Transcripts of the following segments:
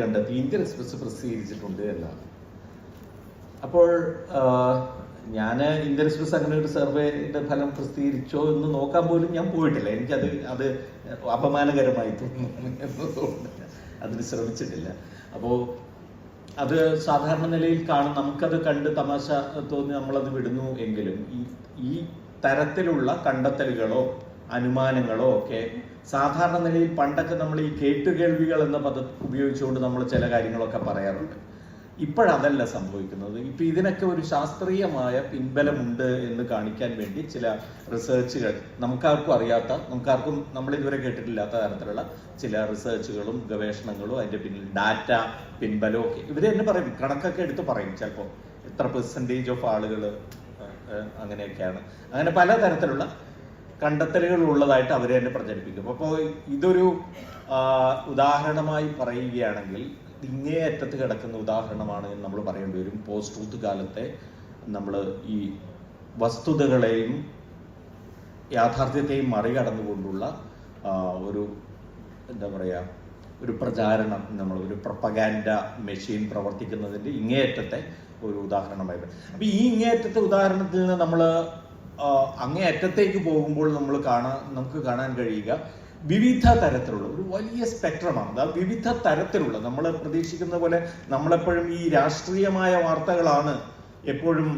കണ്ടെത്തി Indian express പ്രസിദ്ധീകരിച്ചിട്ടുണ്ട് എന്നാണ്. അപ്പോൾ ഞാൻ ഇന്ത്യൻ എക്സ്പ്രസ് അങ്ങനെ ഒരു സർവേയുടെ ഫലം പ്രസിദ്ധീകരിച്ചോ എന്ന് നോക്കാൻ പോലും ഞാൻ പോയിട്ടില്ല. എനിക്കത് അപമാനകരമായി തോന്നുന്നു എന്നതുകൊണ്ട് അതിന് ശ്രമിച്ചിട്ടില്ല. അപ്പോൾ അത് സാധാരണ നിലയിൽ നമുക്കത് കണ്ട് തമാശ തോന്നി നമ്മളത് വിടുന്നു എങ്കിലും ഈ തരത്തിലുള്ള കണ്ടെത്തലുകളോ അനുമാനങ്ങളോ ഒക്കെ സാധാരണ നിലയിൽ പണ്ടൊക്കെ നമ്മൾ ഈ കേട്ടുകേൾവികൾ എന്ന പദം ഉപയോഗിച്ചുകൊണ്ട് നമ്മൾ ചില കാര്യങ്ങളൊക്കെ പറയാറുണ്ട്. ഇപ്പോഴതല്ല സംഭവിക്കുന്നത്. ഇപ്പൊ ഇതിനൊക്കെ ഒരു ശാസ്ത്രീയമായ പിൻബലമുണ്ട് എന്ന് കാണിക്കാൻ വേണ്ടി ചില റിസർച്ചുകൾ നമുക്കാർക്കും നമ്മൾ ഇതുവരെ കേട്ടിട്ടില്ലാത്ത തരത്തിലുള്ള ചില റിസർച്ചുകളും ഗവേഷണങ്ങളും അതിന്റെ പിന്നിൽ ഡാറ്റ പിൻബലവും ഒക്കെ ഇവര് തന്നെ പറയും, കണക്കൊക്കെ എടുത്ത് പറയും. ചിലപ്പോൾ എത്ര പെർസെൻറ്റേജ് ഓഫ് ആളുകൾ അങ്ങനെയൊക്കെയാണ്, അങ്ങനെ പലതരത്തിലുള്ള കണ്ടെത്തലുകൾ ഉള്ളതായിട്ട് അവർ തന്നെ പ്രചരിപ്പിക്കും. അപ്പോൾ ഇതൊരു ഉദാഹരണമായി പറയുകയാണെങ്കിൽ ഇങ്ങേ അറ്റത്ത് കിടക്കുന്ന ഉദാഹരണമാണ് എന്ന് നമ്മൾ പറയേണ്ടി വരും. പോസ്റ്റ് ട്രൂത്ത് കാലത്തെ നമ്മൾ ഈ വസ്തുതകളെയും യാഥാർത്ഥ്യത്തെയും മറികടന്നുകൊണ്ടുള്ള ഒരു ഒരു പ്രചാരണം, ഒരു പ്രൊപ്പഗാൻഡ മെഷീൻ പ്രവർത്തിക്കുന്നതിൻ്റെ ഇങ്ങേയറ്റത്തെ ഒരു ഉദാഹരണമായിട്ട്. അപ്പൊ ഈ ഇങ്ങേയറ്റത്തെ ഉദാഹരണത്തിൽ നിന്ന് നമ്മൾ അങ്ങേയറ്റത്തേക്ക് പോകുമ്പോൾ നമുക്ക് കാണാൻ കഴിയുക വിവിധ തരത്തിലുള്ള ഒരു വലിയ സ്പെക്ട്രമാണ്. വിവിധ തരത്തിലുള്ള നമ്മൾ പ്രതീക്ഷിക്കുന്ന പോലെ നമ്മളെപ്പോഴും ഈ രാഷ്ട്രീയമായ വാർത്തകളാണ് എപ്പോഴും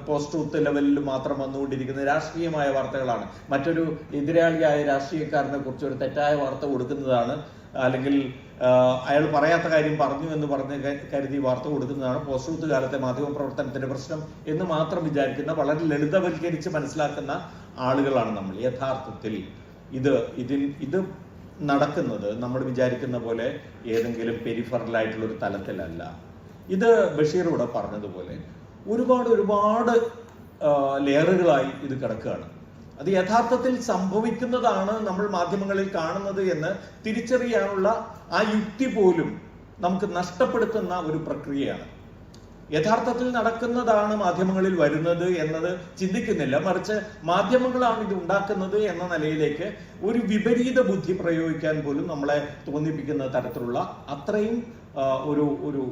പോസ്റ്റ് ട്രൂത്ത് ലെവലിൽ മാത്രം വന്നുകൊണ്ടിരിക്കുന്ന രാഷ്ട്രീയമായ വാർത്തകളാണ്. മറ്റൊരു എതിരാളിയായ രാഷ്ട്രീയക്കാരനെ കുറിച്ച് ഒരു തെറ്റായ വാർത്ത കൊടുക്കുന്നതാണ്, അല്ലെങ്കിൽ അയാൾ പറയാത്ത കാര്യം പറഞ്ഞു എന്ന് കരുതി വാർത്ത കൊടുക്കുന്നതാണ് പോസ്റ്റ് ട്രൂത്ത് കാലത്തെ മാധ്യമ പ്രവർത്തനത്തിന്റെ പ്രശ്നം എന്ന് മാത്രം വിചാരിക്കുന്ന, വളരെ ലളിതവൽക്കരിച്ച് മനസ്സിലാക്കുന്ന ആളുകളാണ് നമ്മൾ. യഥാർത്ഥത്തിൽ ഇത് നടക്കുന്നത് നമ്മൾ വിചാരിക്കുന്ന പോലെ ഏതെങ്കിലും പെരിഫറലായിട്ടുള്ള ഒരു തലത്തിലല്ല. ഇത് ബഷീർ ഇവിടെ പറഞ്ഞതുപോലെ ഒരുപാട് ലെയറുകളായി ഇത് കിടക്കുകയാണ്. അത് യഥാർത്ഥത്തിൽ സംഭവിക്കുന്നതാണ് നമ്മൾ മാധ്യമങ്ങളിൽ കാണുന്നത് എന്ന് തിരിച്ചറിയാനുള്ള ആ യുക്തി പോലും നമുക്ക് നഷ്ടപ്പെടുത്തുന്ന ഒരു പ്രക്രിയയാണ്. യഥാർത്ഥത്തിൽ നടക്കുന്നതാണ് മാധ്യമങ്ങളിൽ വരുന്നത് എന്നത് ചിന്തിക്കുന്നില്ല, മറിച്ച് മാധ്യമങ്ങളാണ് ഇത് ഉണ്ടാക്കുന്നത് എന്ന നിലയിലേക്ക് ഒരു വിപരീത ബുദ്ധി പ്രയോഗിക്കാൻ പോലും നമ്മളെ തോന്നിപ്പിക്കുന്ന തരത്തിലുള്ള അത്രയും ഒരു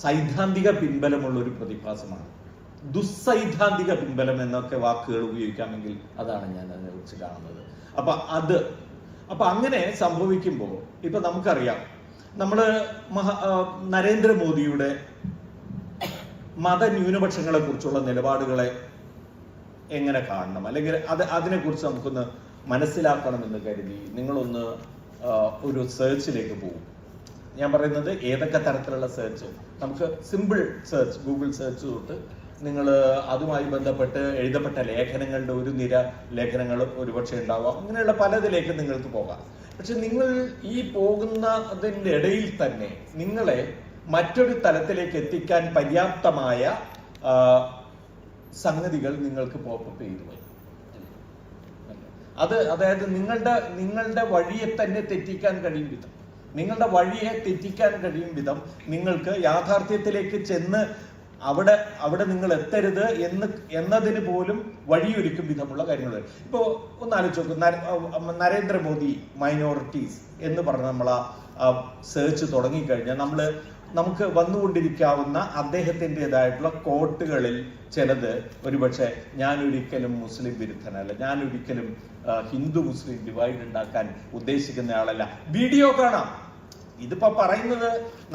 സൈദ്ധാന്തിക പിൻബലമുള്ള ഒരു പ്രതിഭാസമാണ്. ദുസ്സൈദ്ധാന്തിക പിൻബലം എന്നൊക്കെ വാക്കുകൾ ഉപയോഗിക്കാമെങ്കിൽ അതാണ് ഞാൻ അതിനെ കുറിച്ച് കാണുന്നത്. അപ്പൊ അങ്ങനെ സംഭവിക്കുമ്പോൾ ഇപ്പൊ നമുക്കറിയാം, നരേന്ദ്രമോദിയുടെ മതന്യൂനപക്ഷങ്ങളെ കുറിച്ചുള്ള നിലപാടുകളെ എങ്ങനെ കാണണം, അല്ലെങ്കിൽ അതിനെക്കുറിച്ച് നമുക്കൊന്ന് മനസ്സിലാക്കണമെന്ന് കരുതി നിങ്ങളൊന്ന് ഒരു സെർച്ചിലേക്ക് പോകും. ഞാൻ പറയുന്നത് ഏതൊക്കെ തരത്തിലുള്ള സെർച്ച്, നമുക്ക് സിമ്പിൾ സെർച്ച്, ഗൂഗിൾ സെർച്ച് തൊട്ട് നിങ്ങൾ അതുമായി ബന്ധപ്പെട്ട് എഴുതപ്പെട്ട ലേഖനങ്ങളുടെ ഒരു നിര ലേഖനങ്ങൾ ഒരുപക്ഷെ ഉണ്ടാവാം. അങ്ങനെയുള്ള പലതിലേക്ക് നിങ്ങൾക്ക് പോകാം. പക്ഷെ നിങ്ങൾ ഈ പോകുന്നതിൻ്റെ ഇടയിൽ തന്നെ നിങ്ങളെ മറ്റൊരു തലത്തിലേക്ക് എത്തിക്കാൻ പര്യാപ്തമായ സംഗതികൾ നിങ്ങൾക്ക് പോപ്പപ്പ് ചെയ്തു വരും. അതായത് നിങ്ങളുടെ വഴിയെ തന്നെ തെറ്റിക്കാൻ കഴിയും വിധം, നിങ്ങൾക്ക് യാഥാർത്ഥ്യത്തിലേക്ക് ചെന്ന് അവിടെ നിങ്ങൾ എത്തരുത് എന്നതിന് പോലും വഴിയൊരുക്കും വിധമുള്ള കാര്യങ്ങൾ. ഇപ്പോ ഒന്ന് ആലോചിച്ച് നോക്കും, നരേന്ദ്രമോദി മൈനോറിറ്റീസ് എന്ന് പറഞ്ഞ് നമ്മൾ ആ സെർച്ച് തുടങ്ങിക്കഴിഞ്ഞാൽ നമുക്ക് വന്നുകൊണ്ടിരിക്കാവുന്ന അദ്ദേഹത്തിൻ്റെതായിട്ടുള്ള കോട്ടുകളിൽ ചിലത് ഒരുപക്ഷെ ഞാനൊരിക്കലും മുസ്ലിം വിരുദ്ധനല്ല, ഞാനൊരിക്കലും ഹിന്ദു മുസ്ലിം ഡിവൈഡ് ഉണ്ടാക്കാൻ ഉദ്ദേശിക്കുന്ന ആളല്ല. വീഡിയോ കാണാം. ഇതിപ്പോ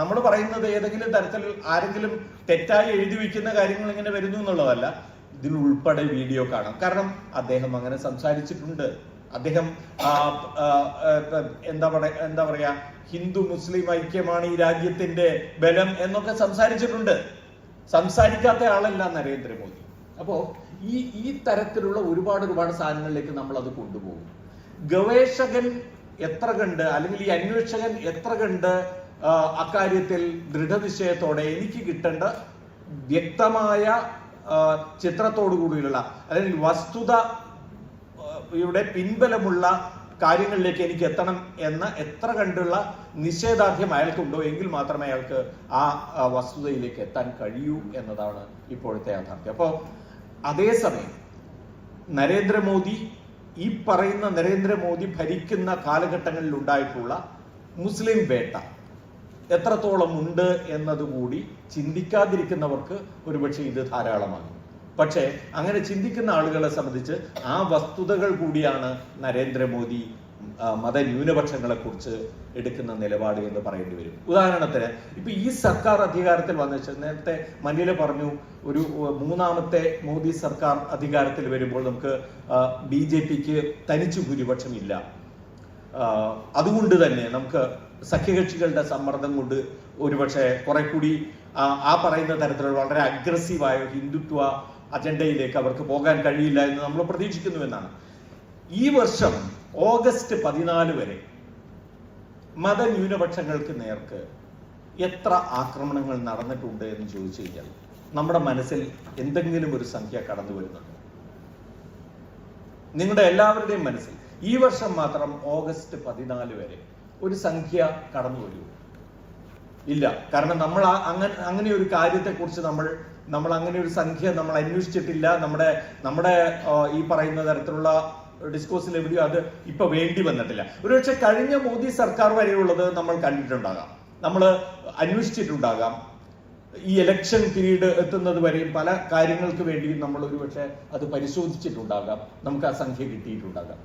നമ്മൾ പറയുന്നത് ഏതെങ്കിലും തരത്തിൽ ആരെങ്കിലും തെറ്റായി എഴുതി വയ്ക്കുന്ന കാര്യങ്ങൾ ഇങ്ങനെ വരുന്നു എന്നുള്ളതല്ല, ഇതിലുൾപ്പെടെ വീഡിയോ കാണാം. കാരണം അദ്ദേഹം അങ്ങനെ സംസാരിച്ചിട്ടുണ്ട്. അദ്ദേഹം എന്താ പറയാ ഹിന്ദു മുസ്ലിം ഐക്യമാണ് ഈ രാജ്യത്തിന്റെ ബലം എന്നൊക്കെ സംസാരിച്ചിട്ടുണ്ട്. സംസാരിക്കാത്ത ആളല്ല നരേന്ദ്രമോദി. അപ്പോ ഈ തരത്തിലുള്ള ഒരുപാട് സാധനങ്ങളിലേക്ക് നമ്മൾ അത് കൊണ്ടുപോകും. ഗവേഷകൻ എത്ര കണ്ട്, അല്ലെങ്കിൽ ഈ അന്വേഷകൻ എത്ര കണ്ട് അക്കാര്യത്തിൽ ദൃഢനിശ്ചയത്തോടെ എനിക്ക് കിട്ടേണ്ട വ്യക്തമായ ചിത്രത്തോടു കൂടിയുള്ള, അല്ലെങ്കിൽ വസ്തുതയുടെ പിൻബലമുള്ള കാര്യങ്ങളിലേക്ക് എനിക്ക് എത്തണം എന്ന എത്ര കണ്ടുള്ള നിഷേധാർഥ്യം അയാൾക്കുണ്ടോ എങ്കിൽ മാത്രമേ അയാൾക്ക് ആ വസ്തുതയിലേക്ക് എത്താൻ കഴിയൂ എന്നതാണ് ഇപ്പോഴത്തെ യാഥാർത്ഥ്യം. അപ്പോൾ അതേസമയം നരേന്ദ്രമോദി ഈ പറയുന്ന നരേന്ദ്രമോദി ഭരിക്കുന്ന കാലഘട്ടങ്ങളിൽ ഉണ്ടായിട്ടുള്ള മുസ്ലിം വേട്ട എത്രത്തോളം ഉണ്ട് എന്നതുകൂടി ചിന്തിക്കാതിരിക്കുന്നവർക്ക് ഒരുപക്ഷെ ഇത് ധാരാളമാണ്. പക്ഷേ അങ്ങനെ ചിന്തിക്കുന്ന ആളുകളെ സംബന്ധിച്ച് ആ വസ്തുതകൾ കൂടിയാണ് നരേന്ദ്രമോദി മതന്യൂനപക്ഷങ്ങളെ കുറിച്ച് എടുക്കുന്ന നിലപാട് എന്ന് പറയേണ്ടി വരും. ഉദാഹരണത്തിന് ഇപ്പൊ ഈ സർക്കാർ അധികാരത്തിൽ വന്നിട്ട്, നേരത്തെ മനില പറഞ്ഞു, ഒരു മൂന്നാമത്തെ മോദി സർക്കാർ അധികാരത്തിൽ വരുമ്പോൾ നമുക്ക് BJPക്ക് തനിച്ചു ഭൂരിപക്ഷം ഇല്ല. അതുകൊണ്ട് തന്നെ നമുക്ക് സഖ്യകക്ഷികളുടെ സമ്മർദ്ദം കൊണ്ട് ഒരുപക്ഷെ കുറെ കൂടി ആ പറയുന്ന തരത്തിലുള്ള വളരെ അഗ്രസീവായ ഹിന്ദുത്വ അജണ്ടയിലേക്ക് അവർക്ക് പോകാൻ കഴിയില്ല എന്ന് നമ്മൾ പ്രതീക്ഷിക്കുന്നുവെന്നാണ്. ഈ വർഷം ഓഗസ്റ്റ് 14 വരെ മതന്യൂനപക്ഷങ്ങൾക്ക് നേർക്ക് എത്ര ആക്രമണങ്ങൾ നടന്നിട്ടുണ്ട് എന്ന് ചോദിച്ചു കഴിഞ്ഞാൽ നമ്മുടെ മനസ്സിൽ എന്തെങ്കിലും ഒരു സംഖ്യ കടന്നു വരുന്നുണ്ട്. നിങ്ങളുടെ എല്ലാവരുടെയും മനസ്സിൽ ഈ വർഷം മാത്രം ഓഗസ്റ്റ് 14 വരെ ഒരു സംഖ്യ കടന്നു വരൂ? ഇല്ല. കാരണം നമ്മൾ അങ്ങനെ ഒരു കാര്യത്തെക്കുറിച്ച് നമ്മൾ അങ്ങനെ ഒരു സംഖ്യ നമ്മൾ അന്വേഷിച്ചിട്ടില്ല. നമ്മുടെ ഈ പറയുന്ന തരത്തിലുള്ള ഡിസ്കോഴ്സിൽ എവിടെയോ അത് ഇപ്പൊ വേണ്ടി വന്നിട്ടില്ല. ഒരുപക്ഷെ കഴിഞ്ഞ മോദി സർക്കാർ വരെയുള്ളത് നമ്മൾ കണ്ടിട്ടുണ്ടാകാം, നമ്മൾ അന്വേഷിച്ചിട്ടുണ്ടാകാം. ഈ ഇലക്ഷൻ പീരീഡ് എത്തുന്നത് വരെയും പല കാര്യങ്ങൾക്ക് വേണ്ടിയും നമ്മൾ ഒരുപക്ഷെ അത് പരിശോധിച്ചിട്ടുണ്ടാകാം, നമുക്ക് ആ സംഖ്യ കിട്ടിയിട്ടുണ്ടാകാം.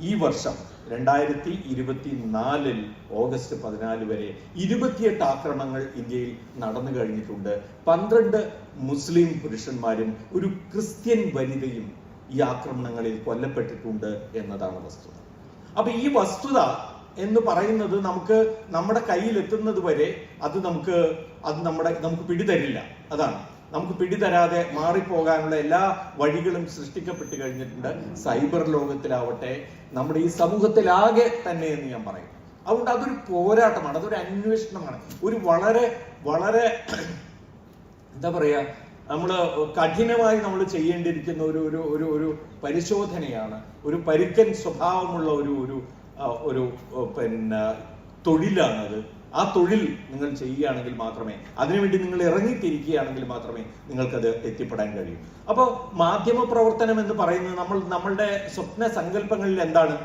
ഈ വർഷം 2024 ഓഗസ്റ്റ് 14 വരെ 28 ആക്രമണങ്ങൾ ഇന്ത്യയിൽ നടന്നു കഴിഞ്ഞിട്ടുണ്ട്. 12 മുസ്ലിം പുരുഷന്മാരും ഒരു ക്രിസ്ത്യൻ വനിതയും ഈ ആക്രമണങ്ങളിൽ കൊല്ലപ്പെട്ടിട്ടുണ്ട് എന്നതാണ് വസ്തുത. അപ്പൊ ഈ വസ്തുത എന്ന് പറയുന്നത് നമ്മുടെ കയ്യിൽ എത്തുന്നത് വരെ നമുക്ക് പിടിതരില്ല. അതാണ്, നമുക്ക് പിടിതരാതെ മാറിപ്പോകാനുള്ള എല്ലാ വഴികളും സൃഷ്ടിക്കപ്പെട്ട് കഴിഞ്ഞിട്ടുണ്ട്. സൈബർ ലോകത്തിലാവട്ടെ, നമ്മുടെ ഈ സമൂഹത്തിലാകെ തന്നെ എന്ന് ഞാൻ പറയും. അതുകൊണ്ട് അതൊരു പോരാട്ടമാണ്, അതൊരു അന്വേഷണമാണ്, ഒരു വളരെ വളരെ എന്താ പറയാ, നമ്മൾ കഠിനമായി നമ്മൾ ചെയ്യേണ്ടിയിരിക്കുന്ന ഒരു പരിശോധനയാണ്. ഒരു പരുക്കൻ സ്വഭാവമുള്ള ഒരു തൊഴിലാണത്. ആ തൊഴിൽ നിങ്ങൾ ചെയ്യുകയാണെങ്കിൽ മാത്രമേ, അതിനുവേണ്ടി നിങ്ങൾ ഇറങ്ങിത്തിരിക്കുകയാണെങ്കിൽ മാത്രമേ നിങ്ങൾക്കത് എത്തിപ്പെടാൻ കഴിയൂ. അപ്പോൾ മാധ്യമ പ്രവർത്തനം എന്ന് പറയുന്നത് നമ്മളുടെ സ്വപ്ന സങ്കല്പങ്ങളിൽ എന്താണ്?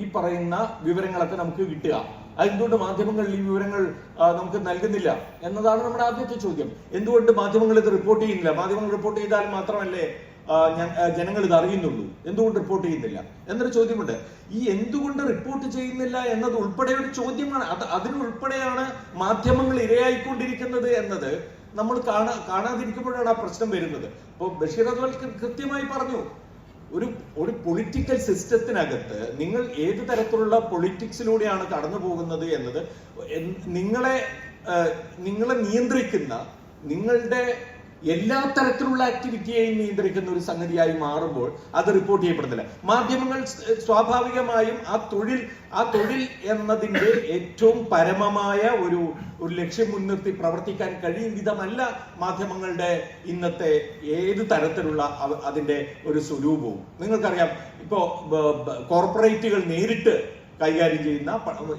ഈ പറയുന്ന വിവരങ്ങളൊക്കെ നമുക്ക് കിട്ടുക. അതെന്തുകൊണ്ട് മാധ്യമങ്ങൾ ഈ വിവരങ്ങൾ നമുക്ക് നൽകുന്നില്ല എന്നതാണ് നമ്മുടെ ആദ്യത്തെ ചോദ്യം. എന്തുകൊണ്ട് മാധ്യമങ്ങൾ ഇത് റിപ്പോർട്ട് ചെയ്യുന്നില്ല? മാധ്യമങ്ങൾ റിപ്പോർട്ട് ചെയ്താൽ മാത്രമല്ലേ ജനങ്ങൾ ഇത് അറിയുന്നുള്ളൂ? എന്തുകൊണ്ട് റിപ്പോർട്ട് ചെയ്യുന്നില്ല എന്നൊരു ചോദ്യമുണ്ട്. ഈ എന്തുകൊണ്ട് റിപ്പോർട്ട് ചെയ്യുന്നില്ല എന്നത് ഉൾപ്പെടെ ഒരു ചോദ്യമാണ്. അതിനുൾപ്പെടെയാണ് മാധ്യമങ്ങൾ ഇരയായിക്കൊണ്ടിരിക്കുന്നത് എന്നത് നമ്മൾ കാണാതിരിക്കുമ്പോഴാണ് ആ പ്രശ്നം വരുന്നത്. അപ്പോൾ ബഷീർ അദ്വാൽ കൃത്യമായി പറഞ്ഞു, ഒരു പൊളിറ്റിക്കൽ സിസ്റ്റത്തിനകത്ത് നിങ്ങൾ ഏത് തരത്തിലുള്ള പൊളിറ്റിക്സിലൂടെയാണ് കടന്നു പോകുന്നത് എന്നത് നിങ്ങളെ നിയന്ത്രിക്കുന്ന, നിങ്ങളുടെ എല്ലാ തരത്തിലുള്ള ആക്ടിവിറ്റിയെയും നിയന്ത്രിക്കുന്ന ഒരു സംഗതിയായി മാറുമ്പോൾ അത് റിപ്പോർട്ട് ചെയ്യപ്പെടുന്നില്ല. മാധ്യമങ്ങൾ സ്വാഭാവികമായും ആ തൊഴിൽ എന്നതിന്റെ ഏറ്റവും പരമമായ ഒരു ലക്ഷ്യം മുൻനിർത്തി പ്രവർത്തിക്കാൻ കഴിയും വിധമല്ല മാധ്യമങ്ങളുടെ ഇന്നത്തെ ഏത് തരത്തിലുള്ള അതിന്റെ ഒരു സ്വരൂപവും. നിങ്ങൾക്കറിയാം, ഇപ്പോ കോർപ്പറേറ്റുകൾ നേരിട്ട് കൈകാര്യം ചെയ്യുന്ന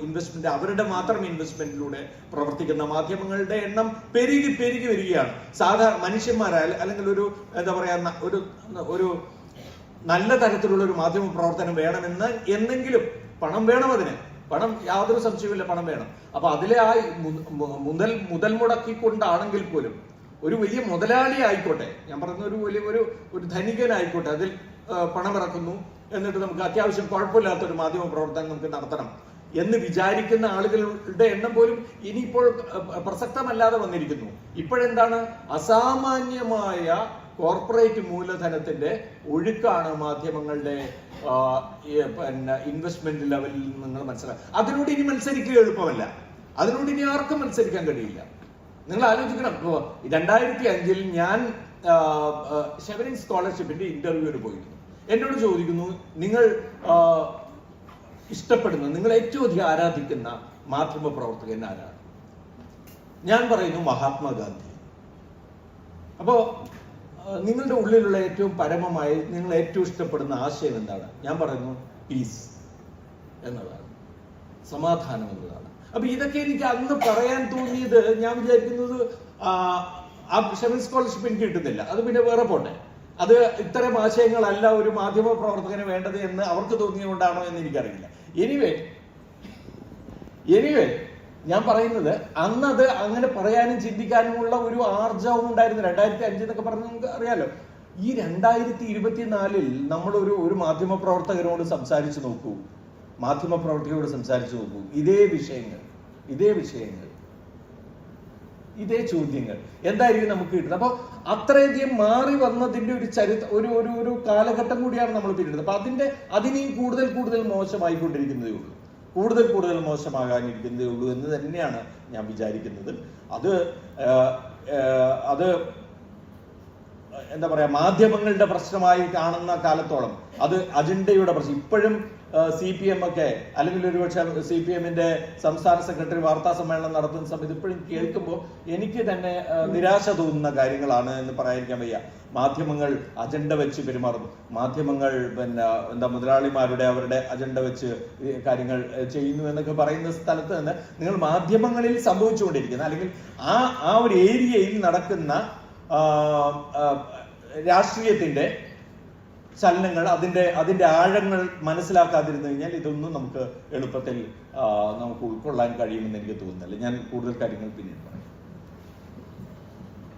ഇൻവെസ്റ്റ്മെന്റ്, അവരുടെ മാത്രം ഇൻവെസ്റ്റ്മെന്റിലൂടെ പ്രവർത്തിക്കുന്ന മാധ്യമങ്ങളുടെ എണ്ണം പെരുകി വരികയാണ്. സാധാരണ മനുഷ്യന്മാരായ അല്ലെങ്കിൽ ഒരു എന്താ പറയാ, ഒരു നല്ല തരത്തിലുള്ള ഒരു മാധ്യമ പ്രവർത്തനം എന്നെങ്കിലും പണം വേണം. പണം യാതൊരു സംശയവുമില്ല, പണം വേണം. അപ്പൊ അതിലെ ആ മുതൽ മുടക്കിക്കൊണ്ടാണെങ്കിൽ പോലും ഒരു വലിയ മുതലാളി ആയിക്കോട്ടെ, ഞാൻ പറയുന്ന ഒരു ധനികനായിക്കോട്ടെ, അതിൽ പണമിറക്കുന്നു, എന്നിട്ട് നമുക്ക് അത്യാവശ്യം കുഴപ്പമില്ലാത്തൊരു മാധ്യമ പ്രവർത്തനം നമുക്ക് നടത്തണം എന്ന് വിചാരിക്കുന്ന ആളുകളുടെ എണ്ണം പോലും ഇനിയിപ്പോൾ പ്രസക്തമല്ലാതെ വന്നിരിക്കുന്നു. ഇപ്പോഴെന്താണ്? അസാമാന്യമായ കോർപ്പറേറ്റ് മൂലധനത്തിന്റെ ഒഴുക്കാണ് മാധ്യമങ്ങളുടെ ഇൻവെസ്റ്റ്മെന്റ് ലെവലിൽ നിങ്ങൾ മനസ്സിലാക്കുക. അതിനോട് ഇനി മത്സരിക്കുക എളുപ്പമല്ല. അതിനോട് ഇനി ആർക്കും മത്സരിക്കാൻ കഴിയില്ല. നിങ്ങൾ ആലോചിക്കണം, 2005 ഞാൻ ഷെവറിംഗ് സ്കോളർഷിപ്പിന്റെ ഇന്റർവ്യൂവിന് പോയിരുന്നു. എന്നോട് ചോദിക്കുന്നു, നിങ്ങൾ ഇഷ്ടപ്പെടുന്ന, നിങ്ങൾ ഏറ്റവും അധികം ആരാധിക്കുന്ന മാധ്യമ പ്രവർത്തകൻ ആരാണ്? ഞാൻ പറയുന്നു മഹാത്മാഗാന്ധി. അപ്പോ നിങ്ങളുടെ ഉള്ളിലുള്ള ഏറ്റവും പരമമായി നിങ്ങൾ ഏറ്റവും ഇഷ്ടപ്പെടുന്ന ആശയം എന്താണ്? ഞാൻ പറയുന്നു പീസ് എന്നതാണ്, സമാധാനം എന്നതാണ്. അപ്പൊ ഇതൊക്കെ എനിക്ക് അന്ന് പറയാൻ തോന്നിയത്, ഞാൻ വിചാരിക്കുന്നത് ആ ഷെവറിംഗ് സ്കോളർഷിപ്പ് എനിക്ക് കിട്ടുന്നില്ല, അത് പിന്നെ വേറെ പോട്ടെ. അത് ഇത്തരം ആശയങ്ങളല്ല ഒരു മാധ്യമ പ്രവർത്തകന് വേണ്ടത് എന്ന് അവർക്ക് തോന്നിയുകൊണ്ടാണോ എന്ന് എനിക്കറിയില്ല. എനിവേ ഞാൻ പറയുന്നത് അന്നത് അങ്ങനെ പറയാനും ചിന്തിക്കാനുമുള്ള ഒരു ആർജവം ഉണ്ടായിരുന്നു. 2005 എന്നൊക്കെ പറഞ്ഞ് നമുക്ക് അറിയാലോ. ഈ 2024 നമ്മളൊരു മാധ്യമ പ്രവർത്തകരോട് സംസാരിച്ചു നോക്കൂ, ഇതേ വിഷയങ്ങൾ, ഇതേ ചോദ്യങ്ങൾ എന്തായിരിക്കും നമുക്ക് കിട്ടുന്നത്? അപ്പൊ അത്രയധികം മാറി വന്നതിന്റെ ഒരു ഒരു കാലഘട്ടം കൂടിയാണ് നമ്മൾ പിന്നിടുന്നത്. അപ്പൊ അതിനെയും കൂടുതൽ മോശമായിക്കൊണ്ടിരിക്കുന്നതേ ഉള്ളൂ, കൂടുതൽ മോശമാകാനിരിക്കുന്നതേ ഉള്ളൂ എന്ന് തന്നെയാണ് ഞാൻ വിചാരിക്കുന്നത്. അത് എന്താ പറയാ, മാധ്യമങ്ങളുടെ പ്രശ്നമായി കാണുന്ന കാലത്തോളം അത് അജണ്ടയുടെ പ്രശ്നം. ഇപ്പോഴും CPM ഒക്കെ, അല്ലെങ്കിൽ ഒരുപക്ഷെ CPM-ന്റെ സംസ്ഥാന സെക്രട്ടറി വാർത്താ സമ്മേളനം നടത്തുന്ന സമയത്ത് ഇപ്പോഴും കേൾക്കുമ്പോൾ എനിക്ക് തന്നെ നിരാശ തോന്നുന്ന കാര്യങ്ങളാണ് എന്ന് പറയാതിരിക്കാൻ വയ്യ. മാധ്യമങ്ങൾ അജണ്ട വെച്ച് പെരുമാറുന്നു, മാധ്യമങ്ങൾ മുതലാളിമാരുടെ അവരുടെ അജണ്ട വെച്ച് കാര്യങ്ങൾ ചെയ്യുന്നു എന്നൊക്കെ പറയുന്ന സ്ഥലത്ത് നിന്ന് നിങ്ങൾ മാധ്യമങ്ങളിൽ സംഭവിച്ചുകൊണ്ടിരിക്കുന്ന, അല്ലെങ്കിൽ ആ ഒരു ഏരിയയിൽ നടക്കുന്ന രാഷ്ട്രീയത്തിന്റെ ചലനങ്ങൾ, അതിന്റെ ആഴങ്ങൾ മനസ്സിലാക്കാതിരുന്നു കഴിഞ്ഞാൽ ഇതൊന്നും നമുക്ക് എളുപ്പത്തിൽ നമുക്ക് ഉൾക്കൊള്ളാൻ കഴിയുമെന്ന് എനിക്ക് തോന്നുന്നില്ല. ഞാൻ കൂടുതൽ കാര്യങ്ങൾ പിന്നീട് പറയാം.